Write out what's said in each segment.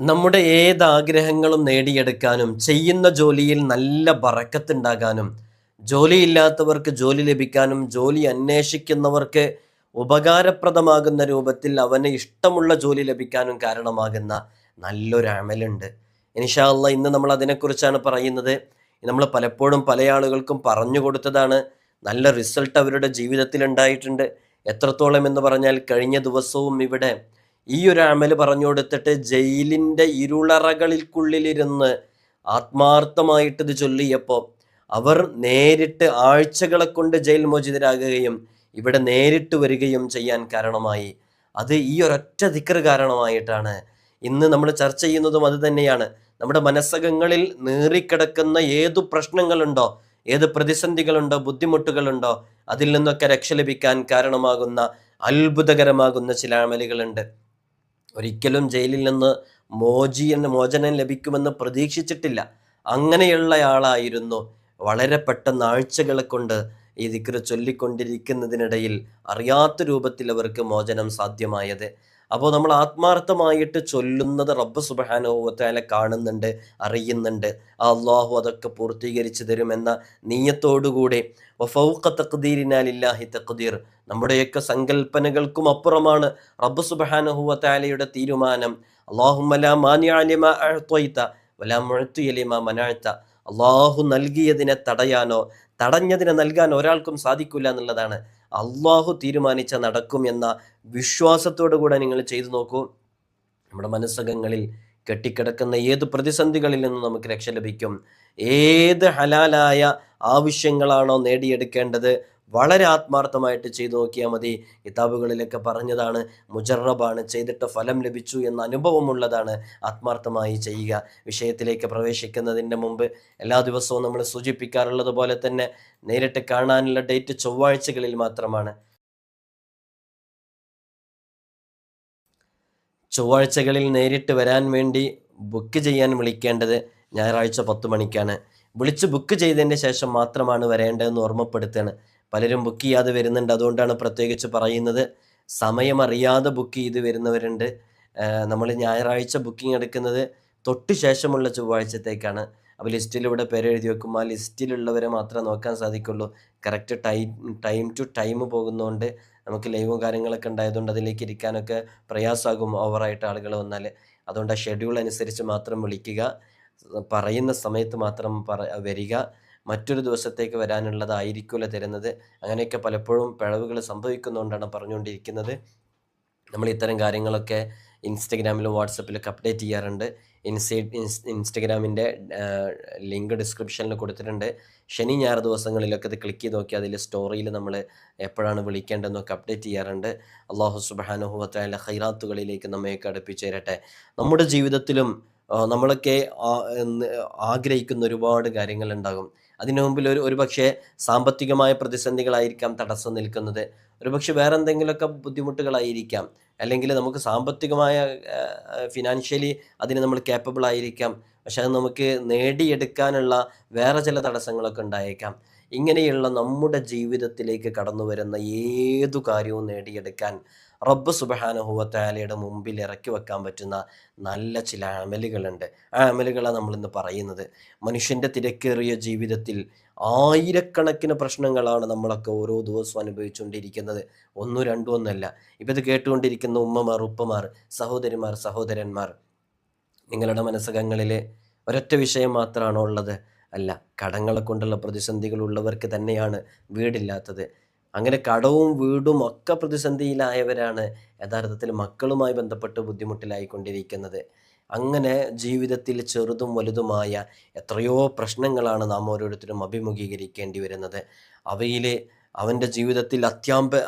നമ്മുടെ ഏത് ആഗ്രഹങ്ങളും നേടിയെടുക്കാനും ചെയ്യുന്ന ജോലിയിൽ നല്ല ബറക്കത്തുണ്ടാകാനും ജോലിയില്ലാത്തവർക്ക് ജോലി ലഭിക്കാനും ജോലി അന്വേഷിക്കുന്നവർക്ക് ഉപകാരപ്രദമാകുന്ന രൂപത്തിൽ അവന് ഇഷ്ടമുള്ള ജോലി ലഭിക്കാനും കാരണമാകുന്ന നല്ലൊരു അമലുണ്ട്. ഇൻഷാ അല്ലാഹ് ഇന്ന് നമ്മൾ അതിനെക്കുറിച്ചാണ് പറയുന്നത്. നമ്മൾ പലപ്പോഴും പല ആളുകൾക്കും പറഞ്ഞു കൊടുത്തതാണ്. നല്ല റിസൾട്ട് അവരുടെ ജീവിതത്തിൽ ഉണ്ടായിട്ടുണ്ട്. എത്രത്തോളം എന്ന് പറഞ്ഞാൽ കഴിഞ്ഞ ദിവസവും ഇവിടെ ഈ ഒരു അമല് പറഞ്ഞു കൊടുത്തിട്ട് ജയിലിൻ്റെ ഇരുളറകൾക്കുള്ളിലിരുന്ന് ആത്മാർത്ഥമായിട്ട് ഇത് ചൊല്ലിയപ്പോൾ അവർ നേരിട്ട് ആഴ്ചകളെ കൊണ്ട് ജയിൽ മോചിതരാകുകയും ഇവിടെ നേരിട്ട് വരികയും ചെയ്യാൻ കാരണമായി. അത് ഈ ഒരൊറ്റ ദിക്ർ കാരണമായിട്ടാണ്. ഇന്ന് നമ്മൾ ചർച്ച ചെയ്യുന്നതും അത് തന്നെയാണ്. നമ്മുടെ മനസ്സകങ്ങളിൽ നീറിക്കിടക്കുന്ന ഏതു പ്രശ്നങ്ങളുണ്ടോ, ഏത് പ്രതിസന്ധികളുണ്ടോ, ബുദ്ധിമുട്ടുകളുണ്ടോ, അതിൽ നിന്നൊക്കെ രക്ഷ ലഭിക്കാൻ കാരണമാകുന്ന അത്ഭുതകരമാകുന്ന ചില അമലുകളുണ്ട്. ഒരിക്കലും ജയിലിൽ നിന്ന് മോചനം ലഭിക്കുമെന്ന് പ്രതീക്ഷിച്ചിട്ടില്ല. അങ്ങനെയുള്ളയാളായിരുന്നു വളരെ പെട്ടെന്ന് ആഴ്ചകളെ കൊണ്ട് ഈ ദിക്ർ ചൊല്ലിക്കൊണ്ടിരിക്കുന്നതിനിടയിൽ അറിയാത്ത രൂപത്തിൽ അവർക്ക് മോചനം സാധ്യമായത്. അപ്പോൾ നമ്മൾ ആത്മാർത്ഥമായിട്ട് ചൊല്ലുന്നത് റബ്ബ് സുബ്ഹാനഹു വ തആല കാണുന്നുണ്ട്, അറിയുന്നുണ്ട്. അള്ളാഹു അതൊക്കെ പൂർത്തീകരിച്ചു തരുമെന്ന നീയത്തോടുകൂടി വഫൗഖ തഖ്ദീരിനാ ലില്ലാഹി തഖ്ദീർ, നമ്മുടെയൊക്കെ സങ്കല്പനകൾക്കും അപ്പുറമാണ് റബ്ബ് സുബ്ഹാനഹു വ തആലയുടെ തീരുമാനം. അല്ലാഹുമ്മ ലാ മാനിഅ ലിമാ അഅ്തൈത വലാ മുഅ്തിയ ലിമാ മനഅത. അള്ളാഹു നൽകിയതിനെ തടയാനോ തടഞ്ഞതിനെ നൽകാൻ ഒരാൾക്കും സാധിക്കില്ല എന്നുള്ളതാണ്. അള്ളാഹു തീരുമാനിച്ച നടക്കും എന്ന വിശ്വാസത്തോടു കൂടെ നിങ്ങൾ ചെയ്തു നോക്കൂ. നമ്മുടെ മനസ്സകങ്ങളിൽ കെട്ടിക്കിടക്കുന്ന ഏത് പ്രതിസന്ധികളിൽ നിന്നും നമുക്ക് രക്ഷ ലഭിക്കും. ഏത് ഹലാലായ ആവശ്യങ്ങളാണോ നേടിയെടുക്കേണ്ടത് വളരെ ആത്മാർത്ഥമായിട്ട് ചെയ്തു നോക്കിയാൽ മതി. കിതാബുകളിലൊക്കെ പറഞ്ഞതാണ്, മുജറബാണ്, ചെയ്തിട്ട് ഫലം ലഭിച്ചു എന്ന അനുഭവമുള്ളതാണ്. ആത്മാർത്ഥമായി ചെയ്യുക. വിഷയത്തിലേക്ക് പ്രവേശിക്കുന്നതിൻ്റെ മുമ്പ് എല്ലാ ദിവസവും നമ്മൾ സൂചിപ്പിക്കാറുള്ളത് പോലെ തന്നെ നേരിട്ട് കാണാനുള്ള ഡേറ്റ് ചൊവ്വാഴ്ചകളിൽ മാത്രമാണ്. ചൊവ്വാഴ്ചകളിൽ നേരിട്ട് വരാൻ വേണ്ടി ബുക്ക് ചെയ്യാൻ വിളിക്കേണ്ടത് ഞായറാഴ്ച 10 മണിക്കാണ്. വിളിച്ച് ബുക്ക് ചെയ്തതിന് ശേഷം മാത്രമാണ് വരേണ്ടതെന്ന് ഓർമ്മപ്പെടുത്തുകയാണ്. പലരും ബുക്ക് ചെയ്യാതെ വരുന്നുണ്ട്. അതുകൊണ്ടാണ് പ്രത്യേകിച്ച് പറയുന്നത്. സമയമറിയാതെ ബുക്ക് ചെയ്ത് വരുന്നവരുണ്ട്. നമ്മൾ ഞായറാഴ്ച ബുക്കിംഗ് എടുക്കുന്നത് തൊട്ട് ശേഷമുള്ള ചൊവ്വാഴ്ചത്തേക്കാണ്. അപ്പോൾ ലിസ്റ്റിലൂടെ പേര് എഴുതി വെക്കും. ആ ലിസ്റ്റിലുള്ളവരെ മാത്രമേ നോക്കാൻ സാധിക്കുള്ളൂ. കറക്റ്റ് ടൈം ടു ടൈം പോകുന്നതുകൊണ്ട് നമുക്ക് ലൈവും കാര്യങ്ങളൊക്കെ ഉണ്ടായതുകൊണ്ട് അതിലേക്ക് ഇരിക്കാനൊക്കെ പ്രയാസമാകും ഓവറായിട്ട് ആളുകൾ വന്നാൽ. അതുകൊണ്ട് ആ ഷെഡ്യൂൾ അനുസരിച്ച് മാത്രം വിളിക്കുക, പറയുന്ന സമയത്ത് മാത്രം വരിക. മറ്റൊരു ദിവസത്തേക്ക് വരാനുള്ളതായിരിക്കില്ല തരുന്നത്. അങ്ങനെയൊക്കെ പലപ്പോഴും പിഴവുകൾ സംഭവിക്കുന്നതുകൊണ്ടാണ് പറഞ്ഞുകൊണ്ടിരിക്കുന്നത്. നമ്മൾ ഇത്തരം കാര്യങ്ങളൊക്കെ ഇൻസ്റ്റഗ്രാമിലും വാട്സപ്പിലൊക്കെ അപ്ഡേറ്റ് ചെയ്യാറുണ്ട്. ഇൻസ്റ്റഗ്രാമിൻ്റെ ലിങ്ക് ഡിസ്ക്രിപ്ഷനിൽ കൊടുത്തിട്ടുണ്ട്. ശനി ഞായർ ദിവസങ്ങളിലൊക്കെ അത് ക്ലിക്ക് ചെയ്ത് നോക്കി അതിൽ സ്റ്റോറിയിൽ നമ്മൾ എപ്പോഴാണ് വിളിക്കേണ്ടതെന്നൊക്കെ അപ്ഡേറ്റ് ചെയ്യാറുണ്ട്. അള്ളാഹു സുബ്ഹാനഹു വ തആല ഖൈറാത്തുകളിലേക്ക് നമ്മയൊക്കെ അടുപ്പിച്ചു തരട്ടെ. നമ്മുടെ ജീവിതത്തിലും നമ്മളൊക്കെ ആഗ്രഹിക്കുന്ന ഒരുപാട് കാര്യങ്ങളുണ്ടാകും. അതിനു മുമ്പിൽ ഒരു പക്ഷേ സാമ്പത്തികമായ പ്രതിസന്ധികളായിരിക്കാം തടസ്സം നിൽക്കുന്നത്. ഒരുപക്ഷെ വേറെ എന്തെങ്കിലുമൊക്കെ ബുദ്ധിമുട്ടുകളായിരിക്കാം. അല്ലെങ്കിൽ നമുക്ക് സാമ്പത്തികമായ ഫിനാൻഷ്യലി അതിന് നമ്മൾ കേപ്പബിൾ ആയിരിക്കാം. പക്ഷെ അത് നമുക്ക് നേടിയെടുക്കാനുള്ള വേറെ ചില തടസ്സങ്ങളൊക്കെ ഉണ്ടായേക്കാം. ഇങ്ങനെയുള്ള നമ്മുടെ ജീവിതത്തിലേക്ക് കടന്നു വരുന്ന ഏതു കാര്യവും നേടിയെടുക്കാൻ റബ്ബ് സുബ്ഹാനഹു വ തആലയുടെ മുമ്പിൽ ഇറക്കി വെക്കാൻ പറ്റുന്ന നല്ല ചില അമലുകളുണ്ട്. ആ അമലുകളാണ് നമ്മളിന്ന് പറയുന്നത്. മനുഷ്യൻ്റെ തിരക്കേറിയ ജീവിതത്തിൽ ആയിരക്കണക്കിന് പ്രശ്നങ്ങളാണ് നമ്മളൊക്കെ ഓരോ ദിവസവും അനുഭവിച്ചുകൊണ്ടിരിക്കുന്നത്. ഒന്നും രണ്ടും ഒന്നല്ല. ഇപ്പം ഇത് കേട്ടുകൊണ്ടിരിക്കുന്ന ഉമ്മമാർ, ഉപ്പമാർ, സഹോദരിമാർ, സഹോദരന്മാർ, നിങ്ങളുടെ മനസ്സകങ്ങളിൽ ഒരൊറ്റ വിഷയം മാത്രമാണോ ഉള്ളത്? അല്ല, കടങ്ങളെ കൊണ്ടുള്ള പ്രതിസന്ധികളുള്ളവർക്ക് തന്നെയാണ് വീടില്ലാത്തത്. അങ്ങനെ കടവും വീടും ഒക്കെ പ്രതിസന്ധിയിലായവരാണ് യഥാർത്ഥത്തിൽ മക്കളുമായി ബന്ധപ്പെട്ട് ബുദ്ധിമുട്ടിലായിക്കൊണ്ടിരിക്കുന്നത്. അങ്ങനെ ജീവിതത്തിൽ ചെറുതും വലുതുമായ എത്രയോ പ്രശ്നങ്ങളാണ് നാം ഓരോരുത്തരും അഭിമുഖീകരിക്കേണ്ടി വരുന്നത്. അവയിൽ അവൻ്റെ ജീവിതത്തിൽ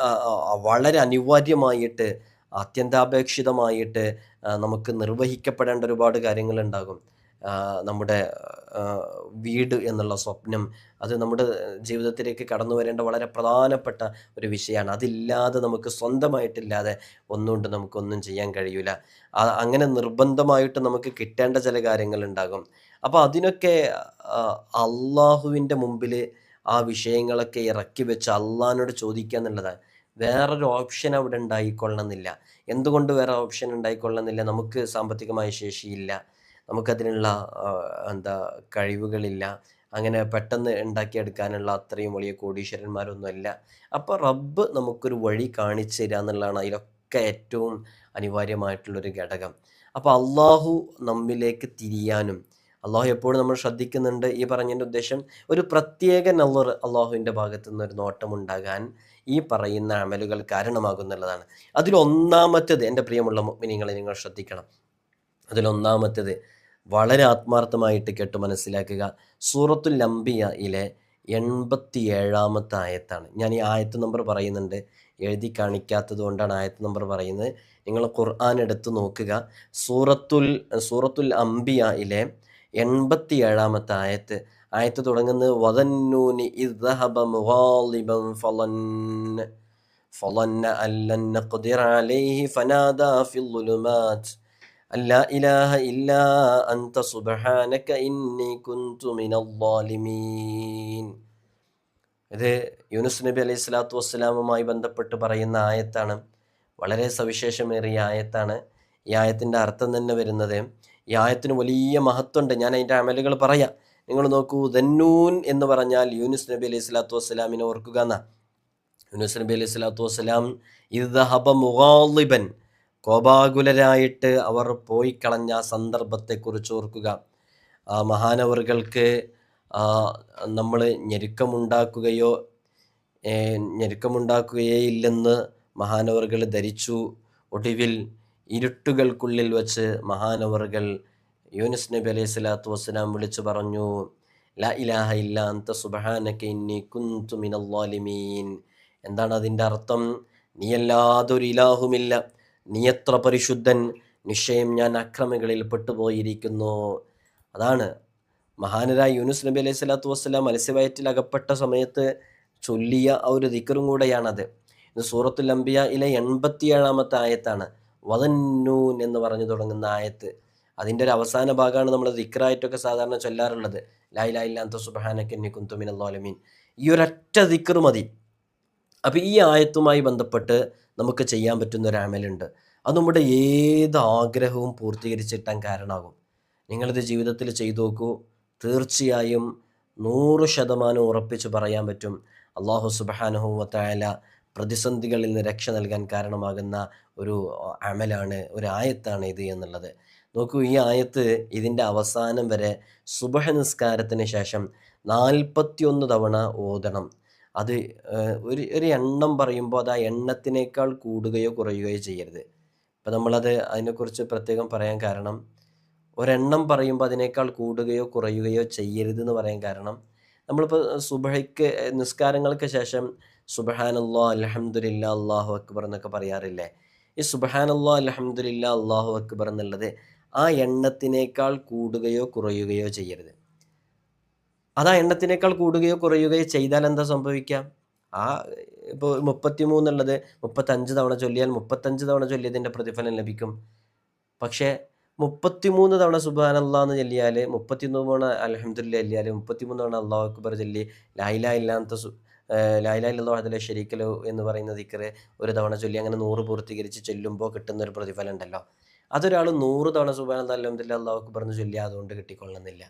വളരെ അനിവാര്യമായിട്ട് അത്യന്താപേക്ഷിതമായിട്ട് നമുക്ക് നിർവഹിക്കപ്പെടേണ്ട ഒരുപാട് കാര്യങ്ങളുണ്ടാകും. നമ്മുടെ വീട് എന്നുള്ള സ്വപ്നം, അത് നമ്മുടെ ജീവിതത്തിലേക്ക് കടന്നു വരേണ്ട വളരെ പ്രധാനപ്പെട്ട ഒരു വിഷയമാണ്. അതില്ലാതെ നമുക്ക് സ്വന്തമായിട്ടില്ലാതെ ഒന്നുകൊണ്ട് നമുക്കൊന്നും ചെയ്യാൻ കഴിയില്ല. അങ്ങനെ നിർബന്ധമായിട്ട് നമുക്ക് കിട്ടേണ്ട ചില കാര്യങ്ങളുണ്ടാകും. അപ്പോൾ അതിനൊക്കെ അള്ളാഹുവിൻ്റെ മുമ്പിൽ ആ വിഷയങ്ങളൊക്കെ ഇറക്കി വെച്ച് അള്ളാഹിനോട് ചോദിക്കുക എന്നുള്ളതാണ്. വേറൊരു ഓപ്ഷൻ അവിടെ ഉണ്ടായിക്കൊള്ളണമെന്നില്ല. എന്തുകൊണ്ട് വേറെ ഓപ്ഷൻ ഉണ്ടായിക്കൊള്ളണമെന്നില്ല? നമുക്ക് സാമ്പത്തികമായ ശേഷിയില്ല, നമുക്കതിനുള്ള എന്താ കഴിവുകളില്ല, അങ്ങനെ പെട്ടെന്ന് ഉണ്ടാക്കിയെടുക്കാനുള്ള അത്രയും വലിയ കോടീശ്വരന്മാരൊന്നുമല്ല. അപ്പോൾ റബ്ബ് നമുക്കൊരു വഴി കാണിച്ചു തരിക എന്നുള്ളതാണ് അതിലൊക്കെ ഏറ്റവും അനിവാര്യമായിട്ടുള്ളൊരു ഘടകം. അപ്പോൾ അള്ളാഹു നമ്മിലേക്ക് തിരിയാനും അള്ളാഹു എപ്പോഴും നമ്മൾ ശ്രദ്ധിക്കുന്നുണ്ട്. ഈ പറഞ്ഞതിൻ്റെ ഉദ്ദേശം ഒരു പ്രത്യേക നളർ അള്ളാഹുവിൻ്റെ ഭാഗത്തു നിന്ന് ഒരു നോട്ടം ഉണ്ടാകാൻ ഈ പറയുന്ന അമലുകൾ കാരണമാകുന്നുള്ളതാണ്. അതിലൊന്നാമത്തേത് എൻ്റെ പ്രിയമുള്ള മുഅ്മിനീങ്ങളെ നിങ്ങൾ ശ്രദ്ധിക്കണം. അതിലൊന്നാമത്തേത് വളരെ ആത്മാർത്ഥമായിട്ട് കേട്ട് മനസ്സിലാക്കുക. സൂറത്തുൽ അംബിയയിലെ 87-ാമത്തെ ആയത്താണ്. ഞാൻ ഈ ആയത്ത് നമ്പർ പറയുന്നുണ്ട്, എഴുതി കാണിക്കാത്തത് കൊണ്ടാണ് ആയത്ത് നമ്പർ പറയുന്നത്. നിങ്ങൾ ഖുർആൻ എടുത്ത് നോക്കുക. സൂറത്തുൽ അംബിയയിലെ 87-ാമത്തെ ആയത്ത് തുടങ്ങുന്നത് വദന്നൂനി ഇദ് ദഹബ മുഗാളിബൻ ഫളന്ന അല്ലൻ നഖ്ദിറ അലൈഹി ഫനാദാ ഫിൽ ളുലുമാത് അല്ലാ ഇലാഹ ഇല്ലാ അൻത സുബ്ഹാനക ഇന്നി കുൻതു മിനൽ ളാലിമീൻ. ഇത് യൂനുസ് നബി അലൈഹി സ്വലാത്തു വസ്സലാമുമായി ബന്ധപ്പെട്ട് പറയുന്ന ആയത്താണ്. വളരെ സവിശേഷമേറിയ ആയത്താണ്. ഈ ആയത്തിൻ്റെ അർത്ഥം തന്നെ വരുന്നത്, ഈ ആയത്തിന് വലിയ മഹത്വമുണ്ട്. ഞാൻ അതിൻ്റെ അമലുകൾ പറയാം. നിങ്ങൾ നോക്കൂ, ദന്നൂൻ എന്ന് പറഞ്ഞാൽ യൂനുസ് നബി അലൈഹി സ്വലാത്തു വസ്സലാമിനെ ഓർക്കുക എന്നാ. യൂനുസ് നബി അലൈഹി സ്വലാത്തു വസ്സലാം ഇദ് ദഹബ മുഗാളിബൻ, കോപാകുലരായിട്ട് അവർ പോയി കളഞ്ഞ സന്ദർഭത്തെക്കുറിച്ച് ഓർക്കുക. ആ മഹാനവറുകൾക്ക് നമ്മൾ ഞെരുക്കമുണ്ടാക്കുകയേ ഇല്ലെന്ന് മഹാനവറുകൾ ധരിച്ചു. ഒടുവിൽ ഇരുട്ടുകൾക്കുള്ളിൽ വച്ച് മഹാനവറുകൾ യൂനുസ് നബി അലൈഹി സ്വലാത്തു വസ്സലാം വിളിച്ചു പറഞ്ഞു, ലാ ഇലാഹ ഇല്ലാ അൻത സുബ്ഹാനക ഇന്നി കുൻതു മിനൽ ളാലിമീൻ. എന്താണ് അതിൻ്റെ അർത്ഥം? നീയല്ലാതൊരു ഇലാഹുമില്ല, നീ എത്ര പരിശുദ്ധൻ, നിശ്ചയം ഞാൻ അക്രമികളിൽ പെട്ടുപോയിരിക്കുന്നു. അതാണ് മഹാനരായ യൂനുസ് നബി അലൈഹി സ്വലാത്തു വസ്സലാം മത്സ്യവയറ്റിൽ അകപ്പെട്ട സമയത്ത് ചൊല്ലിയ ആ ഒരു ദിക്റും കൂടെയാണത്. ഇത് സൂറത്തുൽ അംബിയയിലെ 87-ാമത്തെ ആയത്താണ്. വദന്നൂൻ എന്ന് പറഞ്ഞു തുടങ്ങുന്ന ആയത്ത്. അതിൻ്റെ ഒരു അവസാന ഭാഗമാണ് നമ്മൾ ദിക്റായിട്ടൊക്കെ സാധാരണ ചൊല്ലാറുള്ളത്, ലാ ഇലാഹ ഇല്ലാ അൻത സുബ്ഹാനക ഇന്നി കുൻതു മിനൽ ളാലിമീൻ. ഈ ഒരൊറ്റ ദിക്ർ മതി. അപ്പോൾ ഈ ആയത്തുമായി ബന്ധപ്പെട്ട് നമുക്ക് ചെയ്യാൻ പറ്റുന്ന ഒരു അമലുണ്ട്. അത് നമ്മുടെ ഏത് ആഗ്രഹവും പൂർത്തീകരിച്ചിട്ടാൻ കാരണമാകും. നിങ്ങളിത് ജീവിതത്തിൽ ചെയ്തു നോക്കൂ. തീർച്ചയായും 100% ഉറപ്പിച്ച് പറയാൻ പറ്റും, അല്ലാഹു സുബ്ഹാനഹു വ തആല പ്രതിസന്ധികളിൽ നിന്ന് രക്ഷ നൽകാൻ കാരണമാകുന്ന ഒരു അമലാണ്, ഒരു ആയത്താണ് ഇത് എന്നുള്ളത്. നോക്കൂ, ഈ ആയത്ത് ഇതിൻ്റെ അവസാനം വരെ സുബ്ഹ് നിസ്കാരത്തിന് ശേഷം 41 തവണ ഓതണം. അത് ഒരു എണ്ണം പറയുമ്പോൾ അത് ആ എണ്ണത്തിനേക്കാൾ കൂടുകയോ കുറയുകയോ ചെയ്യരുത്. ഇപ്പം നമ്മളത് അതിനെക്കുറിച്ച് പ്രത്യേകം പറയാൻ കാരണം, ഒരെണ്ണം പറയുമ്പോൾ അതിനേക്കാൾ കൂടുകയോ കുറയുകയോ ചെയ്യരുത് എന്ന് പറയാൻ കാരണം, നമ്മളിപ്പോൾ സുബ്ഹയ്ക്ക് നിസ്കാരങ്ങൾക്ക് ശേഷം സുബ്ഹാനല്ലാഹ് അൽഹംദുലില്ലാ അല്ലാഹു അക്ബർ എന്നൊക്കെ പറയാറില്ലേ? ഈ സുബ്ഹാനല്ലാഹ് അൽഹംദുലില്ലാ അല്ലാഹു അക്ബർ എന്നുള്ളത് ആ എണ്ണത്തിനേക്കാൾ കൂടുകയോ കുറയുകയോ ചെയ്യരുത്. അത് ആ എണ്ണത്തിനേക്കാൾ കൂടുകയോ കുറയുകയോ ചെയ്താൽ എന്താ സംഭവിക്കുക? ആ ഇപ്പോൾ 33 ഉള്ളത് 35 തവണ ചൊല്ലിയാൽ 35 തവണ ചൊല്ലിയതിൻ്റെ പ്രതിഫലം ലഭിക്കും. പക്ഷേ 33 തവണ സുബ്ഹാനല്ലാഹ് എന്ന് ചൊല്ലിയാൽ, 33 തവണ അൽഹംദുലില്ലാ ചൊല്ലിയാൽ, 33 തവണ അല്ലാഹു അക്ബർ ചൊല്ലി ലാ ഇലാഹ ഇല്ലല്ലാഹു വഹ്ദഹു ലാ ശരീക ലഹു എന്ന് പറയുന്ന ദിക്ർ ഒരു തവണ ചൊല്ലി അങ്ങനെ 100 പൂർത്തീകരിച്ച് ചെല്ലുമ്പോൾ കിട്ടുന്ന ഒരു പ്രതിഫലം ഉണ്ടല്ലോ, അതൊരാൾ 100 തവണ സുബ്ഹാനല്ലാഹ് അൽഹംദുലില്ലാ അല്ലാഹു അക്ബർ എന്ന് ചൊല്ലിയാൽ അതുകൊണ്ട് കിട്ടിക്കൊള്ളണമെന്നില്ല.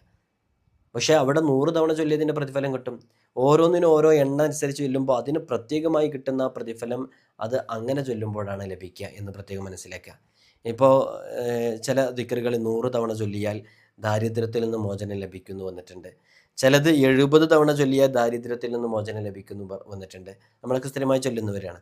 പക്ഷേ അവിടെ 100 തവണ ചൊല്ലിയതിൻ്റെ പ്രതിഫലം കിട്ടും. ഓരോന്നിനും ഓരോ എണ്ണം അനുസരിച്ച് ചൊല്ലുമ്പോൾ അതിന് പ്രത്യേകമായി കിട്ടുന്ന ആ പ്രതിഫലം അത് അങ്ങനെ ചൊല്ലുമ്പോഴാണ് ലഭിക്കുക എന്ന് പ്രത്യേകം മനസ്സിലാക്കുക. ഇപ്പോൾ ചില ദിക്റുകൾ 100 തവണ ചൊല്ലിയാൽ ദാരിദ്ര്യത്തിൽ നിന്ന് മോചനം ലഭിക്കുന്നു വന്നിട്ടുണ്ട്. ചിലത് 70 തവണ ചൊല്ലിയാൽ ദാരിദ്ര്യത്തിൽ നിന്ന് മോചനം ലഭിക്കുന്നു വന്നിട്ടുണ്ട്. നമ്മളൊക്കെ സ്ഥിരമായി ചൊല്ലുന്നവരാണ്.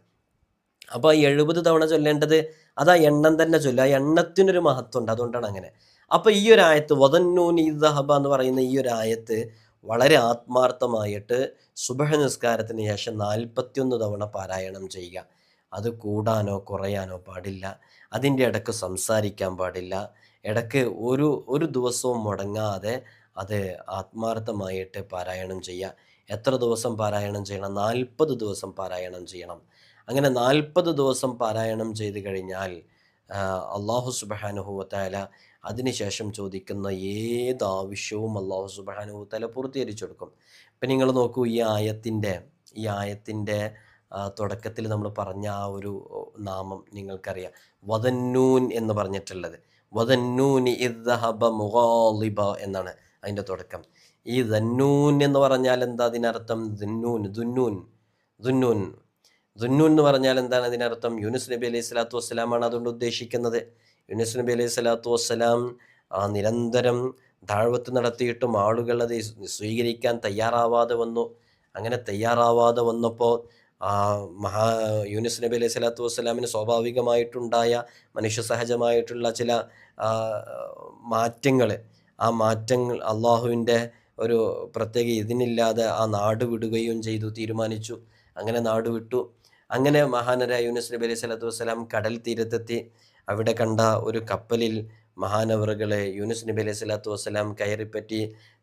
അപ്പോൾ 70 തവണ ചൊല്ലേണ്ടത് അത് ആ എണ്ണം തന്നെ ചൊല്ലുക. ആ എണ്ണത്തിനൊരു മഹത്വമുണ്ട്, അതുകൊണ്ടാണ് അങ്ങനെ. അപ്പോൾ ഈ ഒരു ആയത്ത് വദന്നൂനി ഇദ് ദഹബ എന്ന് പറയുന്ന ഈ ഒരു ആയത്ത് വളരെ ആത്മാർത്ഥമായിട്ട് സുബ്ഹ് നിസ്കാരത്തിന് ശേഷം 41 തവണ പാരായണം ചെയ്യുക. അത് കൂടാനോ കുറയാനോ പാടില്ല. അതിൻ്റെ ഇടയ്ക്ക് സംസാരിക്കാൻ പാടില്ല. ഇടയ്ക്ക് ഒരു ദിവസവും മുടങ്ങാതെ അത് ആത്മാർത്ഥമായിട്ട് പാരായണം ചെയ്യുക. എത്ര ദിവസം പാരായണം ചെയ്യണം? 40 ദിവസം പാരായണം ചെയ്യണം. അങ്ങനെ 40 ദിവസം പാരായണം ചെയ്ത് കഴിഞ്ഞാൽ അല്ലാഹു സുബ്ഹാനഹു വ തആല അതിനുശേഷം ചോദിക്കുന്ന ഏത് ആവശ്യവും അല്ലാഹു സുബ്ഹാനഹു വ തആല പൂർത്തീകരിച്ചു കൊടുക്കും. ഇപ്പം നിങ്ങൾ നോക്കൂ, ഈ ആയത്തിൻ്റെ തുടക്കത്തിൽ നമ്മൾ പറഞ്ഞ ആ ഒരു നാമം നിങ്ങൾക്കറിയാം, വദന്നൂൻ എന്ന് പറഞ്ഞിട്ടുള്ളത്. വദന്നൂനി ഇദ് ദഹബ മുഗാളിബ എന്നാണ് അതിൻ്റെ തുടക്കം. ഈ ദന്നൂൻ എന്ന് പറഞ്ഞാൽ എന്താ അതിനർത്ഥം? ദുന്നൂൻ എന്ന് പറഞ്ഞാൽ എന്താണ് അതിനർത്ഥം? യൂനുസ് നബി അലൈഹി സ്വലാത്തു വസ്സലാമാണ് അതുകൊണ്ട് ഉദ്ദേശിക്കുന്നത്. യൂനുസ് നബി അലൈഹി സ്വലാത്തു വസ്സലാം നിരന്തരം ദഅവത്ത് നടത്തിയിട്ടും ആളുകൾ അത് സ്വീകരിക്കാൻ തയ്യാറാവാതെ വന്നു. അങ്ങനെ തയ്യാറാവാതെ വന്നപ്പോൾ യൂനുസ് നബി അലൈഹി സ്വലാത്തു വസ്സലാമിന് സ്വാഭാവികമായിട്ടുണ്ടായ മനുഷ്യ സഹജമായിട്ടുള്ള ചില മാറ്റങ്ങൾ, ആ മാറ്റങ്ങൾ അള്ളാഹുവിൻ്റെ ഒരു പ്രത്യേക ഇതിനില്ലാതെ ആ നാട് വിടുകയും ചെയ്തു, തീരുമാനിച്ചു. അങ്ങനെ നാട് വിട്ടു. അങ്ങനെ മഹാനരായ യൂനുസ് നബി അലൈഹി സ്വലാത്തു വസ്സലാം കടൽ തീരത്തെത്തി. അവിടെ കണ്ട ഒരു കപ്പലിൽ മഹാനവറുകളെ യൂനുസ് നബി അലൈഹി സ്വലാത്തു വസ്സലാം കയറിപ്പറ്റി.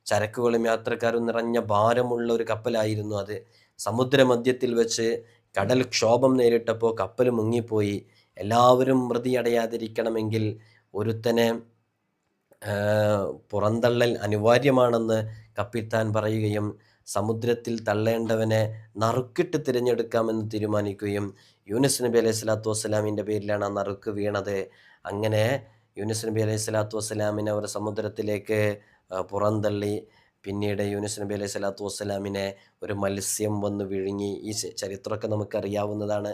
ചരക്കുകളും യാത്രക്കാരും നിറഞ്ഞ ഭാരമുള്ള ഒരു കപ്പലായിരുന്നു അത്. സമുദ്രമധ്യത്തിൽ വെച്ച് കടൽ ക്ഷോഭം നേരിട്ടപ്പോൾ കപ്പൽ മുങ്ങിപ്പോയി. എല്ലാവരും മൃതിയടയാതിരിക്കണമെങ്കിൽ ഒരുത്തനെ പുറന്തള്ളൽ അനിവാര്യമാണെന്ന് കപ്പിത്താൻ പറയുകയും സമുദ്രത്തിൽ തള്ളേണ്ടവനെ നറുക്കിട്ട് തിരഞ്ഞെടുക്കാമെന്ന് തീരുമാനിക്കുകയും യൂനുസ് നബി അലൈഹി സ്വലാത്തു വസ്സലാമിൻ്റെ പേരിലാണ് ആ നറുക്ക് വീണത്. അങ്ങനെ യൂനുസ് നബി അലൈഹി സ്വലാത്തു വസ്സലാമിനെ അവർ സമുദ്രത്തിലേക്ക് പുറന്തള്ളി. പിന്നീട് യൂനുസ് നബി അലൈഹി സ്വലാത്തു വസ്സലാമിനെ ഒരു മത്സ്യം വന്ന് വിഴുങ്ങി. ഈ ചരിത്രമൊക്കെ നമുക്കറിയാവുന്നതാണ്.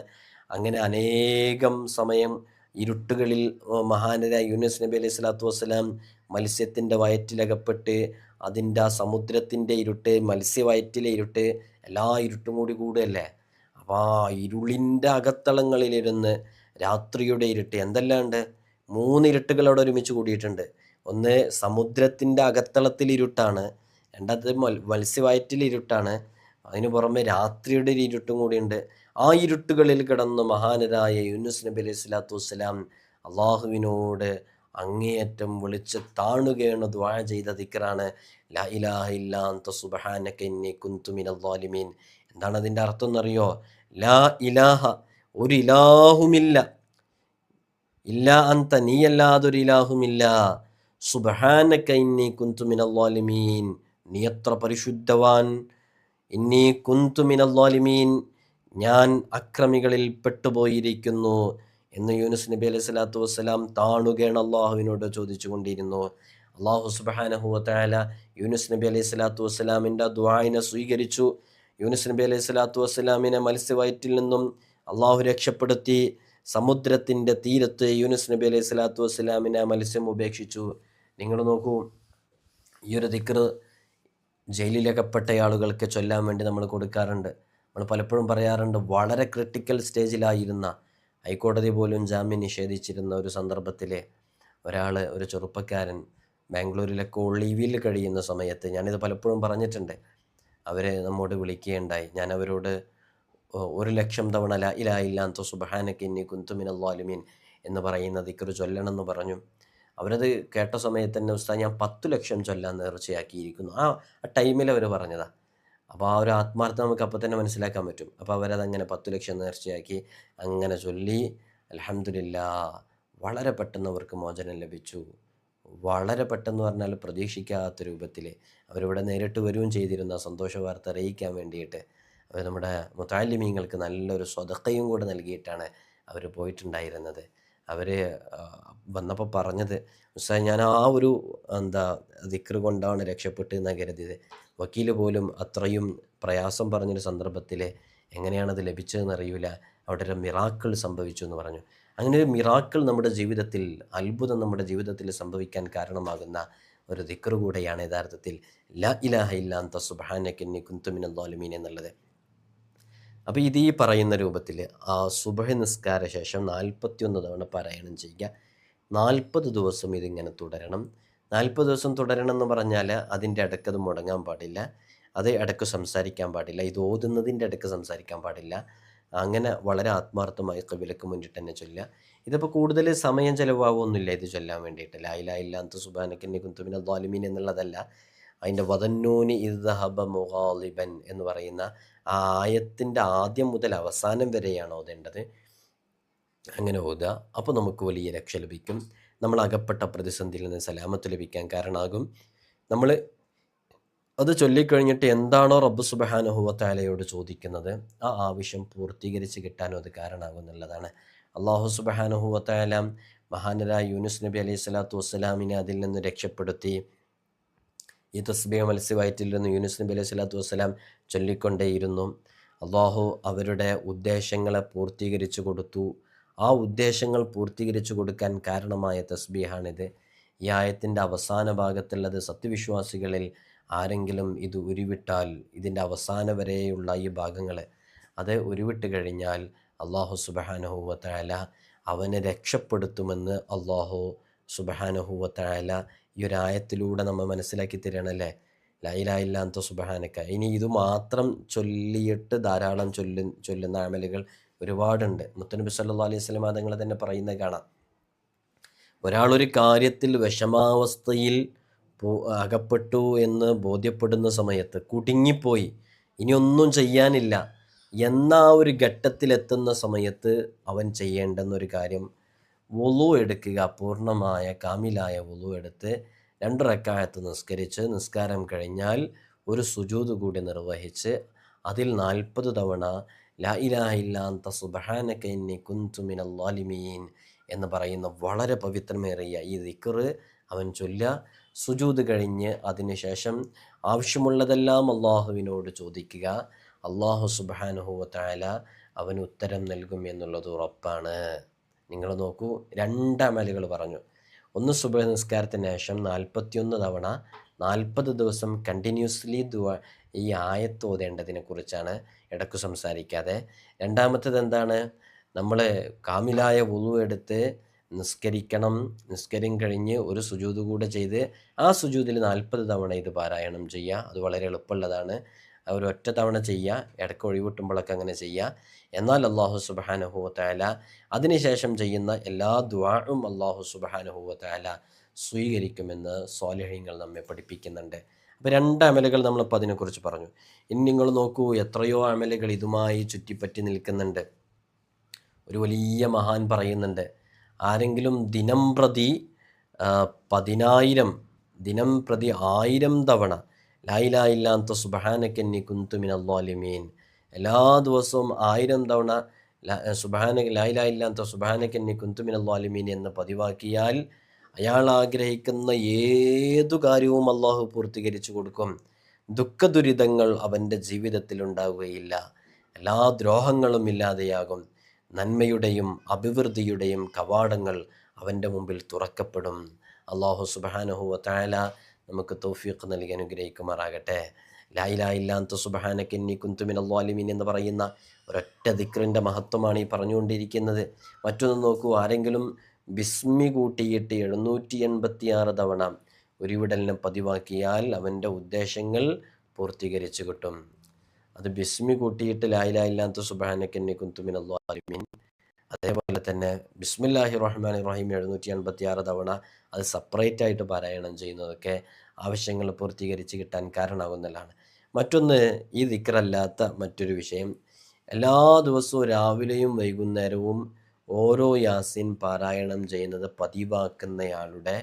അങ്ങനെ അനേകം സമയം ഇരുട്ടുകളിൽ മഹാനരായ യൂനുസ് നബി അലൈഹി സ്വലാത്തു വസ്സലാം മത്സ്യത്തിൻ്റെ വയറ്റിലകപ്പെട്ട്, അതിൻ്റെ ആ സമുദ്രത്തിൻ്റെ ഇരുട്ട്, മത്സ്യവയറ്റിലെ ഇരുട്ട്, എല്ലാ ഇരുട്ടും കൂടി കൂടുകയല്ലേ. അപ്പോൾ ആ ഇരുളിൻ്റെ അകത്തളങ്ങളിലിരുന്ന് രാത്രിയുടെ ഇരുട്ട്, എന്തെല്ലാമുണ്ട്, 3 ഇരുട്ടുകൾ അവിടെ ഒരുമിച്ച് കൂടിയിട്ടുണ്ട്. ഒന്ന് സമുദ്രത്തിൻ്റെ അകത്തളത്തിൽ ഇരുട്ടാണ്, രണ്ടാമത് മത്സ്യവയറ്റിൽ ഇരുട്ടാണ്, അതിന് പുറമെ രാത്രിയുടെ ഒരു ഇരുട്ടും കൂടിയുണ്ട്. ആ ഇരുട്ടുകളിൽ കിടന്ന് മഹാനരായ യൂനുസ് നബി അലൈഹി സ്വലാത്തു വസ്സലാം അള്ളാഹുവിനോട് അങ്ങേയറ്റം വിളിച്ച് താണുകയാണ് ദുആ ചെയ്ത ദിക്റാണ് ലാ ഇലാഹ ഇല്ലാ അൻത സുബ്ഹാനക ഇന്നി കുൻതു മിനൽ ളാലിമീൻ. എന്താണ് അതിൻ്റെ അർത്ഥം എന്നറിയോ? ലാ ഇലാഹ, ഒരു ഇലാഹുമില്ല, ഇല്ല അന്ത, നീയല്ലാതൊരു ഇലാഹുമില്ല, സുബ്ഹാനക ഇന്നി കുൻതു മിനൽ ളാലിമീൻ, നീ എത്ര പരിശുദ്ധവാൻ, ഇന്നി കുൻതു മിനൽ ളാലിമീൻ, ഞാൻ അക്രമികളിൽ പെട്ടുപോയിരിക്കുന്നു എന്ന് യൂനുസ് നബി അലൈഹി സ്വലാത്തു വസ്സലാം താണുകയാണ് അള്ളാഹുവിനോട് ചോദിച്ചു കൊണ്ടിരുന്നു. അള്ളാഹു സുബ്ഹാനഹു വ തആല യൂനുസ് നബി അലൈഹി സ്വലാത്തു വസ്സലാമിൻ്റെ ദുആഇനെ സ്വീകരിച്ചു. യൂനുസ് നബി അലൈഹി സ്വലാത്തു വസ്സലാമിനെ മത്സ്യവയറ്റിൽ നിന്നും അള്ളാഹു രക്ഷപ്പെടുത്തി. സമുദ്രത്തിൻ്റെ തീരത്ത് യൂനുസ് നബി അലൈഹി സ്വലാത്തു വസ്സലാമിനെ മത്സ്യം ഉപേക്ഷിച്ചു. നിങ്ങൾ നോക്കൂ, ഈ ഒരു ദിക്ർ ജയിലിലകപ്പെട്ട ആളുകൾക്ക് ചൊല്ലാൻ വേണ്ടി നമ്മൾ കൊടുക്കാറുണ്ട്. നമ്മൾ പലപ്പോഴും പറയാറുണ്ട്, വളരെ ക്രിട്ടിക്കൽ സ്റ്റേജിലായിരുന്ന, ഹൈക്കോടതി പോലും ജാമ്യം നിഷേധിച്ചിരുന്ന ഒരു സന്ദർഭത്തിൽ ഒരു ചെറുപ്പക്കാരൻ ബാംഗ്ലൂരിലൊക്കെ ഒളിവിൽ കഴിയുന്ന സമയത്ത്, ഞാനിത് പലപ്പോഴും പറഞ്ഞിട്ടുണ്ട്, അവർ നമ്മോട് വിളിക്കുകയുണ്ടായി. ഞാൻ അവരോട് 1,00,000 തവണ ലാ ഇലാഹ ഇല്ലാ അൻത സുബ്ഹാനക ഇന്നി കുൻതു മിനൽ ളാലിമീൻ എന്ന് പറയുന്ന ദിക്ർ ചൊല്ലണമെന്ന് പറഞ്ഞു. അവരത് കേട്ട സമയത്ത് തന്നെ, ഉസ്താദ് ഞാൻ 10,00,000 ചൊല്ലാൻ നേർച്ചയാക്കിയിരിക്കുന്നു. ആ ടൈമിൽ അവർ പറഞ്ഞതാണ്. അപ്പോൾ ആ ഒരു ആത്മാർത്ഥം നമുക്ക് അപ്പോൾ തന്നെ മനസ്സിലാക്കാൻ പറ്റും. അപ്പോൾ അവരതങ്ങനെ 10,00,000 നേർച്ചയാക്കി അങ്ങനെ ചൊല്ലി. അൽഹംദുലില്ലാഹ്, വളരെ പെട്ടെന്ന് അവർക്ക് മോചനം ലഭിച്ചു. വളരെ പെട്ടെന്ന് പറഞ്ഞാൽ പ്രതീക്ഷിക്കാത്ത രൂപത്തിൽ അവരിവിടെ നേരിട്ട് വരികയും ചെയ്തിരുന്ന സന്തോഷ വാർത്ത അറിയിക്കാൻ വേണ്ടിയിട്ട്. അവർ നമ്മുടെ മുതഅല്ലിമീങ്ങൾക്ക് നല്ലൊരു സ്വതക്കയും കൂടെ നൽകിയിട്ടാണ് അവർ പോയിട്ടുണ്ടായിരുന്നത്. അവർ വന്നപ്പോൾ പറഞ്ഞത്, ഉസ്താദ് ഞാൻ ആ ഒരു ദിക്ർ കൊണ്ടാണ് രക്ഷപ്പെട്ട് എന്നാണ് കരുതിയത്. വക്കീൽ പോലും അത്രയും പ്രയാസം പറഞ്ഞൊരു സന്ദർഭത്തിൽ എങ്ങനെയാണത് ലഭിച്ചതെന്ന് അറിയില്ല, അവിടെ ഒരു മിറാക്കിൾ സംഭവിച്ചു എന്ന് പറഞ്ഞു. അങ്ങനെ ഒരു മിറാക്കിൾ നമ്മുടെ ജീവിതത്തിൽ, അത്ഭുതം നമ്മുടെ ജീവിതത്തിൽ സംഭവിക്കാൻ കാരണമാകുന്ന ഒരു ദിക്ർ കൂടെയാണ് യഥാർത്ഥത്തിൽ ലാ ഇലാഹ ഇല്ലാ അൻത സുബ്ഹാനക ഇന്നി കുൻതു മിനൽ ളാലിമീൻ എന്നുള്ളത്. അപ്പോൾ ഇത് ഈ പറയുന്ന രൂപത്തിൽ ആ സുബഹി നിസ്കാര ശേഷം 41 തവണ പാരായണം ചെയ്യുക. 40 ദിവസം ഇതിങ്ങനെ തുടരണം. 40 ദിവസം തുടരണം എന്ന് പറഞ്ഞാൽ അതിൻ്റെ ഇടയ്ക്കത് മുടങ്ങാൻ പാടില്ല, അത് ഇടയ്ക്ക് സംസാരിക്കാൻ പാടില്ല, ഇത് ഓതുന്നതിൻ്റെ ഇടയ്ക്ക് സംസാരിക്കാൻ പാടില്ല. അങ്ങനെ വളരെ ആത്മാർത്ഥമായി ഖിബലക്ക് മുന്നിട്ട് തന്നെ ചൊല്ലുക. ഇതിപ്പോൾ കൂടുതൽ സമയം ചിലവാകുമൊന്നുമില്ല ഇത് ചൊല്ലാൻ വേണ്ടിയിട്ട്. ലാ ഇലാഹ ഇല്ലാ അൻത സുബ്ഹാനക ഇന്നി കുൻതു മിനൽ ളാലിമീൻ എന്നുള്ളതല്ല, അതിൻ്റെ വദന്നൂനി ഇദ് ദഹബ മുഗാളിബൻ എന്ന് പറയുന്ന ആ ആയത്തിൻ്റെ ആദ്യം മുതൽ അവസാനം വരെയാണ് ഓതേണ്ടത്. അങ്ങനെ ഓതുക. അപ്പോൾ നമുക്ക് വലിയ രക്ഷ ലഭിക്കും. നമ്മൾ അകപ്പെട്ട പ്രതിസന്ധിയിൽ നിന്ന് സലാമത്ത് ലഭിക്കാൻ കാരണമാകും. നമ്മൾ അത് ചൊല്ലിക്കഴിഞ്ഞിട്ട് എന്താണോ റബ്ബ് സുബ്ഹാനഹു വ തആലയോട് ചോദിക്കുന്നത് ആ ആവശ്യം പൂർത്തീകരിച്ച് കിട്ടാനും അത് കാരണമാകും എന്നുള്ളതാണ്. അല്ലാഹു സുബ്ഹാനഹു വ തആല മഹാനരായ യൂനുസ് നബി അലൈഹി സ്വലാത്തു വസ്സലാമിനെ അതിൽ നിന്ന് രക്ഷപ്പെടുത്തി. ഈ തസ്ബീഹ് മത്സ്യവയറ്റിൽ നിന്ന് യൂനുസ് നബി അലൈഹി സ്വലാത്തു വസ്സലാം ചൊല്ലിക്കൊണ്ടേയിരുന്നു. അള്ളാഹു അവരുടെ ഉദ്ദേശങ്ങളെ പൂർത്തീകരിച്ചു കൊടുത്തു. ആ ഉദ്ദേശങ്ങൾ പൂർത്തീകരിച്ചു കൊടുക്കാൻ കാരണമായ തസ്ബീഹാണിത്. ഈ ആയത്തിൻ്റെ അവസാന ഭാഗത്തുള്ളത് സത്യവിശ്വാസികളിൽ ആരെങ്കിലും ഇത് ഉരുവിട്ടാൽ, ഇതിൻ്റെ അവസാന വരെയുള്ള ഈ ഭാഗങ്ങൾ അത് ഉരുവിട്ട് കഴിഞ്ഞാൽ അള്ളാഹു സുബ്ഹാനഹു വ തആല അവനെ രക്ഷപ്പെടുത്തുമെന്ന് അള്ളാഹു സുബ്ഹാനഹു വ തആല ഈ ഒരു ആയത്തിലൂടെ നമ്മൾ മനസ്സിലാക്കി തരികയാണല്ലേ. ലാ ഇലാഹ ഇല്ലാ അൻത സുബ്ഹാനക. ഇനി ഇത് മാത്രം ചൊല്ലിയിട്ട് ധാരാളം ചൊല്ലുന്ന അമലുകൾ ഒരുപാടുണ്ട്. മുത്തനബി സല്ലല്ലാഹു അലൈഹി വസല്ലം തങ്ങൾ തന്നെ പറയുന്നത് കാണാം. ഒരാളൊരു കാര്യത്തിൽ വിഷമാവസ്ഥയിൽ അകപ്പെട്ടു എന്ന് ബോധ്യപ്പെടുന്ന സമയത്ത്, കുടുങ്ങിപ്പോയി, ഇനിയൊന്നും ചെയ്യാനില്ല എന്ന ആ ഒരു ഘട്ടത്തിലെത്തുന്ന സമയത്ത് അവൻ ചെയ്യേണ്ടുന്നൊരു കാര്യം വുളു എടുക്കുക. പൂർണ്ണമായ കാമിലായ വുളു എടുത്ത് 2 റക്അത്ത് നിസ്കരിച്ച്, നിസ്കാരം കഴിഞ്ഞാൽ ഒരു സുജൂദ് കൂടി നിർവഹിച്ച് അതിൽ 40 തവണ ലാ ഇലാഹ ഇല്ലാ അൻത സുബ്ഹാനക ഇന്നി കുൻതു മിനൽ ളാലിമീൻ എന്ന് പറയുന്ന വളരെ പവിത്രമേറിയ ഈ ദിക്ർ അവൻ ചൊല്ലുക. സുജൂദ് കഴിഞ്ഞ് അതിനുശേഷം ആവശ്യമുള്ളതെല്ലാം അള്ളാഹുവിനോട് ചോദിക്കുക. അള്ളാഹു സുബ്ഹാനഹു വ തആല അവന് ഉത്തരം നൽകും എന്നുള്ളത് ഉറപ്പാണ്. നിങ്ങൾ നോക്കൂ, 2 അമലുകൾ പറഞ്ഞു. ഒന്ന് സുബ്ഹ് നിസ്കാരത്തിന് ശേഷം 41 തവണ 40 ദിവസം കണ്ടിന്യൂസ്ലി ഈ ആയത്ത് ഓതേണ്ടതിനെ കുറിച്ചാണ് ഇടയ്ക്ക് സംസാരിക്കാതെ. രണ്ടാമത്തേത് എന്താണ്? നമ്മൾ കാമിലായ വുളു എടുത്ത് നിസ്കരിക്കണം. നിസ്കാരം കഴിഞ്ഞ് ഒരു സുജൂദ് കൂടെ ചെയ്ത് ആ സുജൂദിൽ 40 തവണ ഇത് പാരായണം ചെയ്യുക. അത് വളരെ എളുപ്പമുള്ളതാണ്. ഒരൊറ്റ തവണ ചെയ്യുക, ഇടയ്ക്ക് ഒഴിവിട്ടുമ്പോഴൊക്കെ അങ്ങനെ ചെയ്യുക. എന്നാൽ അള്ളാഹു സുബ്ഹാനഹു വ തആല അതിനുശേഷം ചെയ്യുന്ന എല്ലാ ദുആഉം അള്ളാഹു സുബ്ഹാനഹു വ തആല സ്വീകരിക്കുമെന്ന് സ്വാലിഹീങ്ങൾ നമ്മെ പഠിപ്പിക്കുന്നുണ്ട്. അപ്പോൾ 2 അമലുകൾ നമ്മളിപ്പോൾ അതിനെക്കുറിച്ച് പറഞ്ഞു. ഇനി നിങ്ങൾ നോക്കൂ, എത്രയോ അമലുകൾ ഇതുമായി ചുറ്റിപ്പറ്റി നിൽക്കുന്നുണ്ട്. ഒരു വലിയ മഹാൻ പറയുന്നുണ്ട്, ആരെങ്കിലും ദിനം പ്രതി 1000 തവണ ലാ ഇലാഹ ഇല്ലാ അൻത സുബ്ഹാനക ഇന്നി കുൻതു മിനൽ ളാലിമീൻ, എല്ലാ ദിവസവും 1000 തവണ ലാ ഇലാഹ ഇല്ലാ അൻത സുബ്ഹാനക ഇന്നി കുൻതു മിനൽ ളാലിമീൻ എന്ന് പതിവാക്കിയാൽ അയാൾ ആഗ്രഹിക്കുന്ന ഏതു കാര്യവും അള്ളാഹു പൂർത്തീകരിച്ചു കൊടുക്കും. ദുഃഖദുരിതങ്ങൾ അവൻ്റെ ജീവിതത്തിൽ ഉണ്ടാവുകയില്ല. എല്ലാ ദ്രോഹങ്ങളും ഇല്ലാതെയാകും. നന്മയുടെയും അഭിവൃദ്ധിയുടെയും കവാടങ്ങൾ അവൻ്റെ മുമ്പിൽ തുറക്കപ്പെടും. അള്ളാഹു സുബ്ഹാനഹു വ തആല നമുക്ക് തൗഫീഖ് നൽകി അനുഗ്രഹിക്കുമാറാകട്ടെ. ലാ ഇലാഹ ഇല്ലാ അൻത സുബ്ഹാനക ഇന്നി കുൻതു മിനൽ ളാലിമീൻ എന്ന് പറയുന്ന ഒരൊറ്റ ദിക്റിൻ്റെ മഹത്വമാണ് ഈ പറഞ്ഞുകൊണ്ടിരിക്കുന്നത്. മറ്റൊന്ന് നോക്കൂ, ആരെങ്കിലും ബിസ്മി കൂട്ടിയിട്ട് 786 തവണ ഉരുവിടലിനെ പതിവാക്കിയാൽ അവൻ്റെ ഉദ്ദേശങ്ങൾ പൂർത്തീകരിച്ചു കിട്ടും. അത് ബിസ്മി കൂട്ടിയിട്ട് ലാ ഇലാഹ ഇല്ലാ അൻത സുബ്ഹാനക ഇന്നി കുൻതു മിനൽ ളാലിമീൻ. അതേപോലെ തന്നെ ബിസ്മില്ലാഹിർ റഹ്മാനിർ റഹീം 786 തവണ അത് സെപ്പറേറ്റ് ആയിട്ട് പാരായണം ചെയ്യുന്നതൊക്കെ ആവശ്യങ്ങൾ പൂർത്തീകരിച്ച് കിട്ടാൻ കാരണമാകുന്നതാണ്. മറ്റൊന്ന്, ഈ ദിക്റല്ലാത്ത മറ്റൊരു വിഷയം, എല്ലാ ദിവസവും രാവിലെയും വൈകുന്നേരവും ഓരോ യാസീൻ പാരായണം ചെയ്യുന്നത് പതിവാക്കുന്നയാളുടെ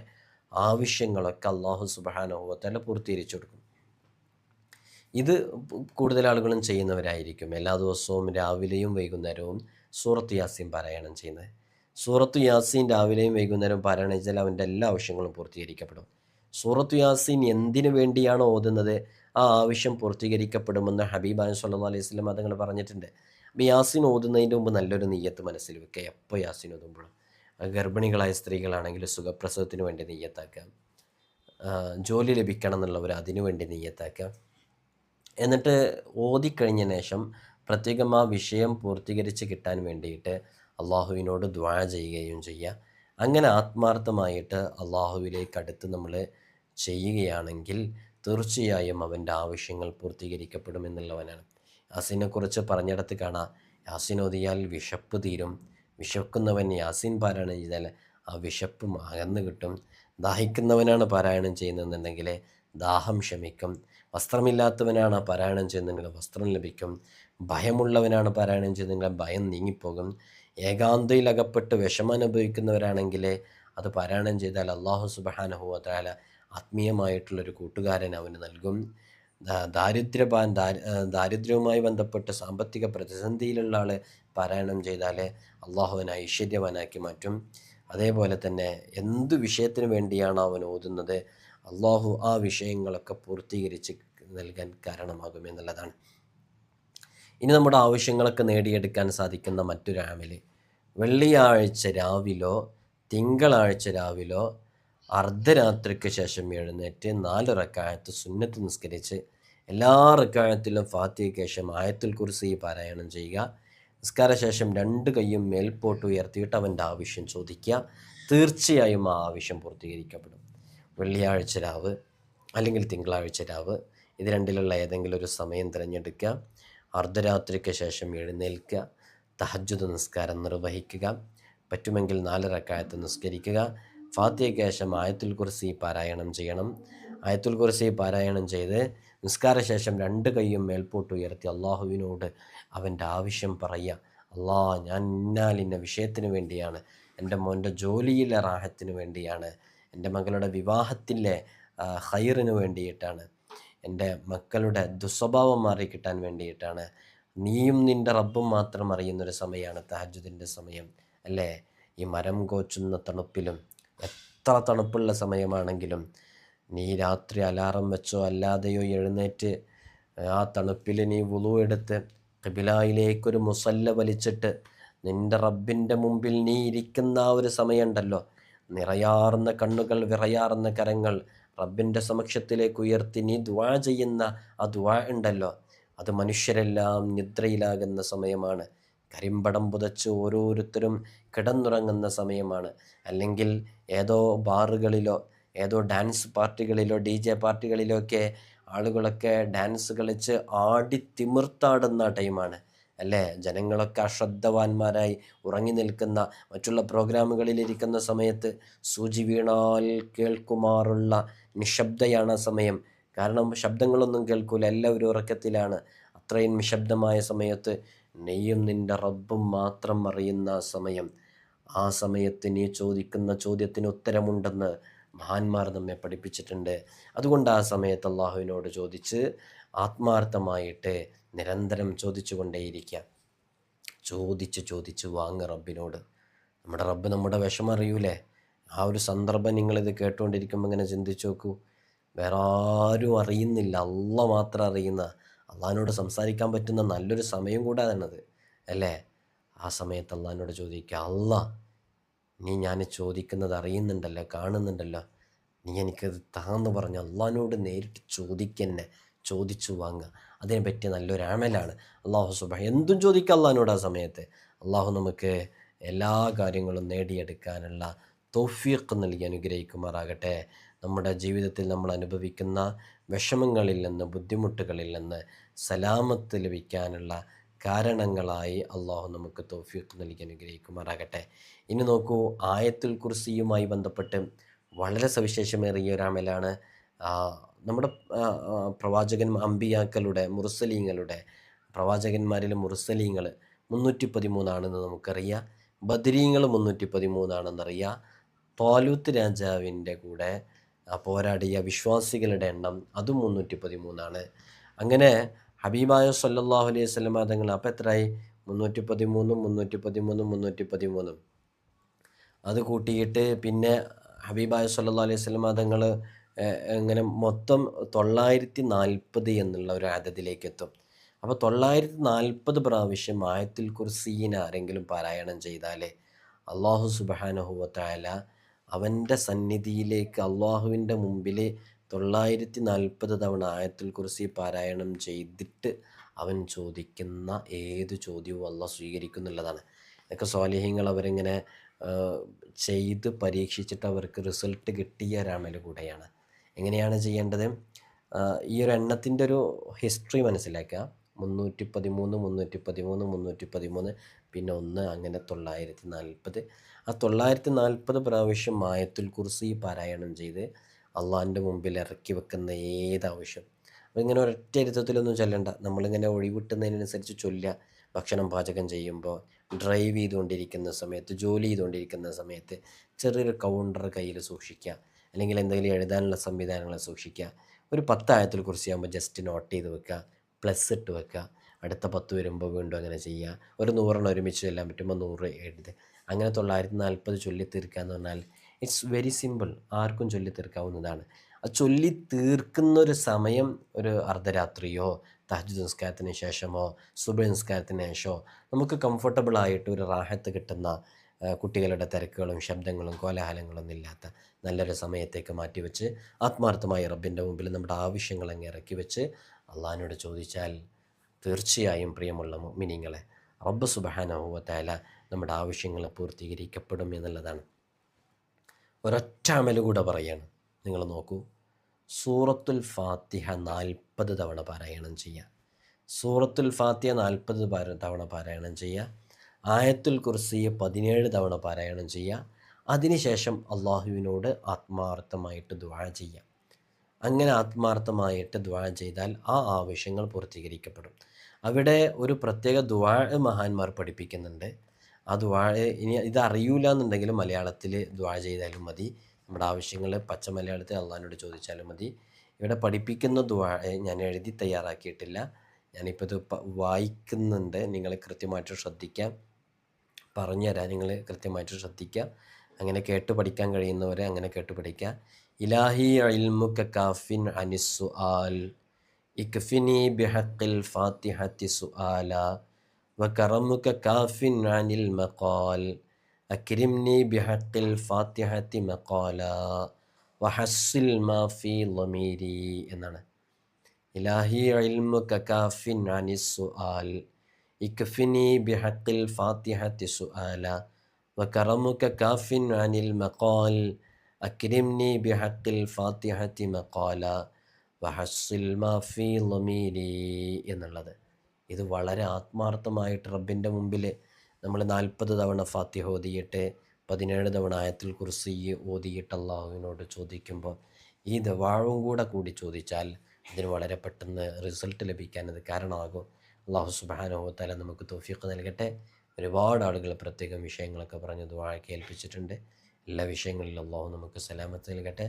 ആവശ്യങ്ങളൊക്കെ അള്ളാഹു സുബ്ഹാനഹു വ തആല പൂർത്തീകരിച്ചു കൊടുക്കും. ഇത് കൂടുതൽ ആളുകളും ചെയ്യുന്നവരായിരിക്കും. എല്ലാ ദിവസവും രാവിലെയും വൈകുന്നേരവും സൂറത്ത് യാസീൻ പാരായണം ചെയ്യുന്നത്. സൂറത്ത് യാസീൻ രാവിലെയും വൈകുന്നേരവും പാരായണം ചെയ്താൽ അവൻ്റെ എല്ലാ ആവശ്യങ്ങളും പൂർത്തീകരിക്കപ്പെടും. സൂറത്ത് യാസീൻ എന്തിനു വേണ്ടിയാണോ ഓതുന്നത് ആ ആവശ്യം പൂർത്തീകരിക്കപ്പെടുമെന്ന് ഹബീബാൻ സല്ലല്ലാഹു അലൈഹി വസല്ലം തങ്ങൾ പറഞ്ഞിട്ടുണ്ട്. അപ്പോൾ യാസീൻ ഓതുന്നതിൻ്റെ മുമ്പ് നല്ലൊരു നിയ്യത്ത് മനസ്സിൽ വെക്കുക. എപ്പോൾ യാസീൻ ഓതുമ്പോഴും, ഗർഭിണികളായ സ്ത്രീകളാണെങ്കിൽ സുഖപ്രസവത്തിന് വേണ്ടി നിയ്യത്താക്കുക, ജോലി ലഭിക്കണം എന്നുള്ളവർ അതിനു വേണ്ടി നിയ്യത്താക്കുക. എന്നിട്ട് ഓതിക്കഴിഞ്ഞ ശേഷം പ്രത്യേകം ആ വിഷയം പൂർത്തീകരിച്ച് കിട്ടാൻ വേണ്ടിയിട്ട് അള്ളാഹുവിനോട് ദുആ ചെയ്യുകയും ചെയ്യുക. അങ്ങനെ ആത്മാർത്ഥമായിട്ട് അള്ളാഹുവിലേക്ക് അടുത്ത് നമ്മൾ ചെയ്യുകയാണെങ്കിൽ തീർച്ചയായും അവൻ്റെ ആവശ്യങ്ങൾ പൂർത്തീകരിക്കപ്പെടുമെന്നുള്ളവനാണ്. യാസീനെക്കുറിച്ച് പറഞ്ഞിടത്ത് കാണാം, യാസീൻ ഓതിയാൽ വിശപ്പ് തീരും. വിശക്കുന്നവൻ യാസീൻ പാരായണം ചെയ്താൽ ആ വിശപ്പ് അകന്ന് കിട്ടും. ദാഹിക്കുന്നവനാണ് പാരായണം ചെയ്യുന്നതെന്നുണ്ടെങ്കിൽ ദാഹം ശമിക്കും. വസ്ത്രമില്ലാത്തവനാണ് പാരായണം ചെയ്യുന്നതെങ്കിൽ വസ്ത്രം ലഭിക്കും. ഭയമുള്ളവനാണ് പാരായണം ചെയ്യുന്നതെങ്കിൽ ഭയം നീങ്ങിപ്പോകും. ഏകാന്തയിൽ അകപ്പെട്ട് വിഷമം അനുഭവിക്കുന്നവരാണെങ്കിൽ അത് പാരായണം ചെയ്താൽ അള്ളാഹു സുബ്ഹാനഹു വ തആല ആത്മീയമായിട്ടുള്ളൊരു കൂട്ടുകാരൻ അവന് നൽകും. ദാരിദ്ര്യവുമായി ബന്ധപ്പെട്ട് സാമ്പത്തിക പ്രതിസന്ധിയിലുള്ള ആൾ പാരായണം ചെയ്താൽ അള്ളാഹുവിനെ ഐശ്വര്യവാനാക്കി മാറ്റും. അതേപോലെ തന്നെ എന്ത് വിഷയത്തിന് വേണ്ടിയാണ് അവൻ ഓതുന്നത്, അള്ളാഹു ആ വിഷയങ്ങളൊക്കെ പൂർത്തീകരിച്ച് നൽകാൻ കാരണമാകും എന്നുള്ളതാണ്. ഇനി നമ്മുടെ ആവശ്യങ്ങളൊക്കെ നേടിയെടുക്കാൻ സാധിക്കുന്ന മറ്റൊരു അമല്, വെള്ളിയാഴ്ച രാവിലോ തിങ്കളാഴ്ച രാവിലോ അർദ്ധരാത്രിക്ക് ശേഷം എഴുന്നേറ്റ് 4 റക്അത്ത് സുന്നത്ത് നിസ്കരിച്ച് എല്ലാ റക്അത്തിലും ഫാത്തിഹയ്ക്ക് ശേഷം ആയത്തുൽ കുർസി പാരായണം ചെയ്യുക. നിസ്കാരശേഷം 2 കൈയും മേൽപോട്ട് ഉയർത്തിയിട്ട് അവൻ്റെ ആവശ്യം ചോദിക്കുക. തീർച്ചയായും ആ ആവശ്യം പൂർത്തീകരിക്കപ്പെടും. വെള്ളിയാഴ്ച രാവ് അല്ലെങ്കിൽ തിങ്കളാഴ്ച രാവ്, ഇത് രണ്ടിലുള്ള ഏതെങ്കിലും ഒരു സമയം തിരഞ്ഞെടുക്കുക. അർദ്ധരാത്രിക്ക് ശേഷം എഴുന്നേൽക്കുക, തഹജ്ജുദ് നിസ്കാരം നിർവഹിക്കുക. പറ്റുമെങ്കിൽ 4 റക്അത്ത് നിസ്കരിക്കുക. ഫാത്തിഹയ്ക്ക് ശേഷം ആയത്തുൽ കുർസി പാരായണം ചെയ്യണം. ആയത്തുൽ കുർസി പാരായണം ചെയ്ത് നിസ്കാരശേഷം 2 കൈയും മേൽപോട്ട് ഉയർത്തി അള്ളാഹുവിനോട് അവൻ്റെ ആവശ്യം പറയുക. അള്ളാ, ഞാൻ ഇന്ന വിഷയത്തിന് വേണ്ടിയാണ്, എൻ്റെ മോൻ്റെ ജോലിയിലെ റാഹത്തിന് വേണ്ടിയാണ്, എൻ്റെ മകളുടെ വിവാഹത്തിലെ ഖൈറിന് വേണ്ടിയിട്ടാണ്, എൻ്റെ മക്കളുടെ ദുസ്വഭാവം മാറിക്കിട്ടാൻ വേണ്ടിയിട്ടാണ്. നീയും നിൻ്റെ റബ്ബും മാത്രം അറിയുന്നൊരു സമയമാണ് തഹജ്ജുദിൻ്റെ സമയം അല്ലേ. ഈ മരം കോച്ചുന്ന തണുപ്പിലും എത്ര തണുപ്പുള്ള സമയമാണെങ്കിലും നീ രാത്രി അലാറം വെച്ചോ അല്ലാതെയോ എഴുന്നേറ്റ് ആ തണുപ്പിൽ നീ വുളു എടുത്ത് ഖിബിലയിലേക്കൊരു മുസല്ല വലിച്ചിട്ട് നിൻ്റെ റബ്ബിൻ്റെ മുമ്പിൽ നീ ഇരിക്കുന്ന ആ ഒരു സമയമുണ്ടല്ലോ, നിറയാർന്ന കണ്ണുകൾ, വിറയാർന്ന കരങ്ങൾ റബ്ബിൻ്റെ സമക്ഷത്തിലേക്ക് ഉയർത്തി നീ ദുആ ചെയ്യുന്ന ആ ദുആ ഉണ്ടല്ലോ, അത് മനുഷ്യരെല്ലാം നിദ്രയിലാകുന്ന സമയമാണ്. കരിമ്പടം പുതച്ച് ഓരോരുത്തരും കിടന്നുറങ്ങുന്ന സമയമാണ്. അല്ലെങ്കിൽ ഏതോ ബാറുകളിലോ ഏതോ ഡാൻസ് പാർട്ടികളിലോ DJ പാർട്ടികളിലോ ഒക്കെ ആളുകളൊക്കെ ഡാൻസ് കളിച്ച് ആടി തിമിർത്താടുന്ന ടൈമാണ് അല്ലേ. ജനങ്ങളൊക്കെ അശ്രദ്ധവാന്മാരായി ഉറങ്ങി നിൽക്കുന്ന, മറ്റുള്ള പ്രോഗ്രാമുകളിലിരിക്കുന്ന സമയത്ത് സൂചി വീണാൽ കേൾക്കുമാറുള്ള നിശബ്ദയാണ് ആ സമയം. കാരണം ശബ്ദങ്ങളൊന്നും കേൾക്കൂല, എല്ലാവരും ഉറക്കത്തിലാണ്. അത്രയും നിശബ്ദമായ സമയത്ത് നീയും നിൻ്റെ റബ്ബും മാത്രം അറിയുന്ന സമയം, ആ സമയത്ത് നീ ചോദിക്കുന്ന ചോദ്യത്തിന് ഉത്തരമുണ്ടെന്ന് മഹാന്മാർ നമ്മെ പഠിപ്പിച്ചിട്ടുണ്ട്. അതുകൊണ്ട് ആ സമയത്ത് അള്ളാഹുവിനോട് ചോദിച്ച് ആത്മാർത്ഥമായിട്ട് നിരന്തരം ചോദിച്ചു കൊണ്ടേയിരിക്കുക. ചോദിച്ച് വാങ്ങ റബ്ബിനോട്. നമ്മുടെ റബ്ബ് നമ്മുടെ വിഷമം അറിയൂലേ. ആ ഒരു സന്ദർഭം നിങ്ങളിത് കേട്ടുകൊണ്ടിരിക്കുമ്പോൾ ഇങ്ങനെ ചിന്തിച്ചു നോക്കൂ. വേറെ ആരും അറിയുന്നില്ല, അള്ളാഹ് മാത്രം അറിയുന്ന, അള്ളാഹിനോട് സംസാരിക്കാൻ പറ്റുന്ന നല്ലൊരു സമയം കൂടാതാണത് അല്ലേ. ആ സമയത്ത് അള്ളാഹിനോട് ചോദിക്കുക, അള്ളാഹ് നീ ഞാൻ ചോദിക്കുന്നത് അറിയുന്നുണ്ടല്ലോ, കാണുന്നുണ്ടല്ലോ, നീ എനിക്കത് താന്ന് പറഞ്ഞ് അള്ളാഹിനോട് നേരിട്ട് ചോദിക്കന്നെ, ചോദിച്ചു വാങ്ങുക. അതിനെ പറ്റിയ നല്ലൊരു അമലാണ്. അള്ളാഹു സുബ്ഹാനഹു എന്തും ചോദിക്കുക അള്ളാഹിനോട്. ആ സമയത്ത് അള്ളാഹു നമുക്ക് എല്ലാ കാര്യങ്ങളും നേടിയെടുക്കാനുള്ള തൗഫീഖ് നൽകി അനുഗ്രഹിക്കുമാറാകട്ടെ. നമ്മുടെ ജീവിതത്തിൽ നമ്മൾ അനുഭവിക്കുന്ന വിഷമങ്ങളിൽ നിന്ന്, ബുദ്ധിമുട്ടുകളിൽ നിന്ന് സലാമത്ത് ലഭിക്കാനുള്ള കാരണങ്ങളായി അള്ളാഹു നമുക്ക് തൗഫീഖ് നൽകി അനുഗ്രഹിക്കുമാറാകട്ടെ. ഇനി നോക്കൂ, ആയത്തുൽ കുർസിയുമായി ബന്ധപ്പെട്ട് വളരെ സവിശേഷമേറിയ ഒരു അമലാണ് നമ്മുടെ അമ്പിയാക്കളുടെ, മുർസലീങ്ങളുടെ, പ്രവാചകന്മാരിൽ മുർസലീങ്ങൾ 313 നമുക്കറിയാം. ബദരീങ്ങൾ 313 ത്വാലൂത്ത് രാജാവിൻ്റെ കൂടെ പോരാടിയ വിശ്വാസികളുടെ എണ്ണം അതും 313. അങ്ങനെ ഹബീബായ സല്ലല്ലാഹു അലൈഹി വസല്ലം തങ്ങൾ അപ്പോൾ എത്രയായി? 313 അത് കൂട്ടിയിട്ട് പിന്നെ ഹബീബായ സല്ലല്ലാഹു അലൈഹി വസല്ലം തങ്ങൾ ഇങ്ങനെ മൊത്തം 940 എന്നുള്ള ഒരു അദദിലേക്ക് എത്തും. അപ്പോൾ 940 പ്രാവശ്യം ആയത്തുൽ കുർസീനെ ആരെങ്കിലും പാരായണം ചെയ്താൽ അള്ളാഹു സുബ്ഹാനഹു വ തആല അവൻ്റെ സന്നിധിയിലേക്ക്, അള്ളാഹുവിൻ്റെ മുമ്പിൽ 940 തവണ ആയത്തുൽ കുർസി പാരായണം ചെയ്തിട്ട് അവൻ ചോദിക്കുന്ന ഏത് ചോദ്യവും അള്ളാഹ് സ്വീകരിക്കുന്നുള്ളതാണ്. ഇതൊക്കെ സ്വാലിഹീങ്ങൾ അവരിങ്ങനെ ചെയ്ത് പരീക്ഷിച്ചിട്ട് അവർക്ക് റിസൾട്ട് കിട്ടിയ ഒരമൽ കൂടെയാണ്. എങ്ങനെയാണ് ചെയ്യേണ്ടത്? ഈ ഒരു എണ്ണത്തിൻ്റെ ഒരു ഹിസ്റ്ററി മനസ്സിലാക്കുക. 313 പിന്നെ 1 അങ്ങനെ 940. ആ 940 പ്രാവശ്യം ആയത്തുൽ കുർസി പാരായണം ചെയ്ത് അള്ളാഹിൻ്റെ മുമ്പിൽ ഇറക്കി വെക്കുന്ന ഏതാവശ്യം, അപ്പോൾ ഇങ്ങനെ ഒരൊറ്റ ഇരുത്തത്തിലൊന്നും ചൊല്ലണ്ട. നമ്മളിങ്ങനെ ഒഴിവിട്ടുന്നതിനനുസരിച്ച് ചൊല്ലുക. ഭക്ഷണം പാചകം ചെയ്യുമ്പോൾ, ഡ്രൈവ് ചെയ്തുകൊണ്ടിരിക്കുന്ന സമയത്ത്, ജോലി ചെയ്തുകൊണ്ടിരിക്കുന്ന സമയത്ത് ചെറിയൊരു കൗണ്ടർ കയ്യിൽ സൂക്ഷിക്കുക അല്ലെങ്കിൽ എന്തെങ്കിലും എഴുതാനുള്ള സംവിധാനങ്ങൾ സൂക്ഷിക്കുക. ഒരു 10 ആയത്തുൽ കുർസി ആകുമ്പോൾ ജസ്റ്റ് നോട്ട് ചെയ്ത് വെക്കുക, പ്ലസ് ഇട്ട് വെക്കുക. അടുത്ത 10 വരുമ്പോൾ വീണ്ടും അങ്ങനെ ചെയ്യുക. ഒരു 100 ഒരുമിച്ച് ചെല്ലാൻ പറ്റുമ്പോൾ 100 എഴുതുക. അങ്ങനെ 940 ചൊല്ലി തീർക്കുക എന്ന് പറഞ്ഞാൽ ഇറ്റ്സ് വെരി സിമ്പിൾ. ആർക്കും ചൊല്ലി തീർക്കാവുന്നതാണ്. ആ ചൊല്ലി തീർക്കുന്നൊരു സമയം ഒരു അർദ്ധരാത്രിയോ തഹജ്ജുദ് നിസ്കാരത്തിന് ശേഷമോ സുബഹി നിസ്കാരത്തിന് ശേഷമോ നമുക്ക് കംഫർട്ടബിളായിട്ട് ഒരു റാഹത്ത് കിട്ടുന്ന, കുട്ടികളുടെ തിരക്കുകളും ശബ്ദങ്ങളും കോലാഹലങ്ങളൊന്നും ഇല്ലാത്ത നല്ലൊരു സമയത്തേക്ക് മാറ്റിവെച്ച് ആത്മാർത്ഥമായി റബ്ബിൻ്റെ മുമ്പിൽ നമ്മുടെ ആവശ്യങ്ങൾ അങ്ങ് ഇറക്കി വെച്ച് അള്ളാഹിനോട് ചോദിച്ചാൽ തീർച്ചയായും പ്രിയമുള്ള മുഅ്മിനീങ്ങളെ റബ്ബ് സുബ്ഹാനഹു വ തആല നമ്മുടെ ആവശ്യങ്ങൾ പൂർത്തീകരിക്കപ്പെടും എന്നുള്ളതാണ്. ഒരൊറ്റ അമല് കൂടെ പറയാണ്. നിങ്ങൾ നോക്കൂ, സൂറത്തുൽ ഫാത്തിഹ 40 തവണ പാരായണം ചെയ്യുക. സൂറത്തുൽ ഫാത്തിഹ 40 തവണ പാരായണം ചെയ്യുക. ആയത്തുൽ കുർസി 17 തവണ പാരായണം ചെയ്യുക. അതിനുശേഷം അള്ളാഹുവിനോട് ആത്മാർത്ഥമായിട്ട് ദുആ ചെയ്യുക. അങ്ങനെ ആത്മാർത്ഥമായിട്ട് ദുആ ചെയ്താൽ ആ ആവശ്യങ്ങൾ പൂർത്തീകരിക്കപ്പെടും. അവിടെ ഒരു പ്രത്യേക ദുആ മഹാന്മാർ പഠിപ്പിക്കുന്നുണ്ട്. ആ ദുആ ഇനി ഇത് അറിയൂല എന്നുണ്ടെങ്കിൽ മലയാളത്തിൽ ദുആ ചെയ്താലും മതി. നമ്മുടെ ആവശ്യങ്ങൾ പച്ച മലയാളത്തിൽ അള്ളാഹിനോട് ചോദിച്ചാലും മതി. ഇവിടെ പഠിപ്പിക്കുന്ന ദുആ ഞാൻ എഴുതി തയ്യാറാക്കിയിട്ടില്ല. ഞാനിപ്പോൾ ഇത് വായിക്കുന്നുണ്ട്. നിങ്ങൾ കൃത്യമായിട്ട് ശ്രദ്ധിക്കാം. പറഞ്ഞുതരാം, നിങ്ങൾ കൃത്യമായിട്ട് ശ്രദ്ധിക്കുക. അങ്ങനെ കേട്ട് പഠിക്കാൻ കഴിയുന്നവരെ അങ്ങനെ കേട്ട് പഠിക്കുക. ഇലാഹി ഇൽമുക കാഫിൻ അനിസ്സുആൽ ഇക്ഫിനി ബിഹഖിൽ ഫാത്തിഹത്തി സുആല വകറമുക കാഫിൻ അനിൽ മഖാൽ അക്രിംനി ബിഹഖിൽ ഫാത്തിഹത്തി മഖാല വഹസ്സിൽ മാ ഫീ ളമീരി എന്നാണ്. ഇലാഹി ഇൽമുക കാഫിൻ അനിസ്സുആൽ ഇക്ഫിനി ബിഹഖിൽ ഫാത്തിഹത്തി സുആല വകറമുക കാഫിൻ അനിൽ മഖാൽ അക്രിംനി ബിഹഖിൽ ഫാത്തിഹത്തി മഖാല വഹസ്സിൽ മാ ഫീ ളമീരി എന്നുള്ളത്. ഇത് വളരെ ആത്മാർത്ഥമായിട്ട് റബ്ബിൻ്റെ മുമ്പിൽ നമ്മൾ 40 തവണ ഫാത്തിഹ ഓതിയിട്ട് 17 തവണ ആയത്തുൽ കുർസി ഓതിയിട്ട് അള്ളാഹുവിനോട് ചോദിക്കുമ്പോൾ ഈ ദുആവും കൂടി ചോദിച്ചാൽ ഇതിന് വളരെ പെട്ടെന്ന് റിസൾട്ട് ലഭിക്കാൻ അത് കാരണമാകും. അള്ളാഹു സുബ്ഹാനഹു വ തആല നമുക്ക് തൗഫീഖ് നൽകട്ടെ. ഒരുപാട് ആളുകൾ പ്രത്യേകം വിഷയങ്ങളൊക്കെ പറഞ്ഞ് ദുആ കേൾപ്പിച്ചിട്ടുണ്ട്. എല്ലാ വിഷയങ്ങളിലും അള്ളാഹു നമുക്ക് സലാമത്ത് നൽകട്ടെ.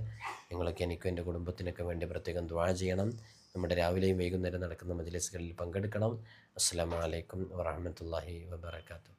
നിങ്ങളൊക്കെ എനിക്കും എൻ്റെ കുടുംബത്തിനൊക്കെ വേണ്ടി പ്രത്യേകം ദുആ ചെയ്യണം. നമ്മുടെ രാവിലെയും വൈകുന്നേരം നടക്കുന്ന മജ്‌ലിസുകളിൽ പങ്കെടുക്കണം. അസ്സലാമു അലൈക്കും വറഹ്മത്തുള്ളാഹി വബറകാതുഹു.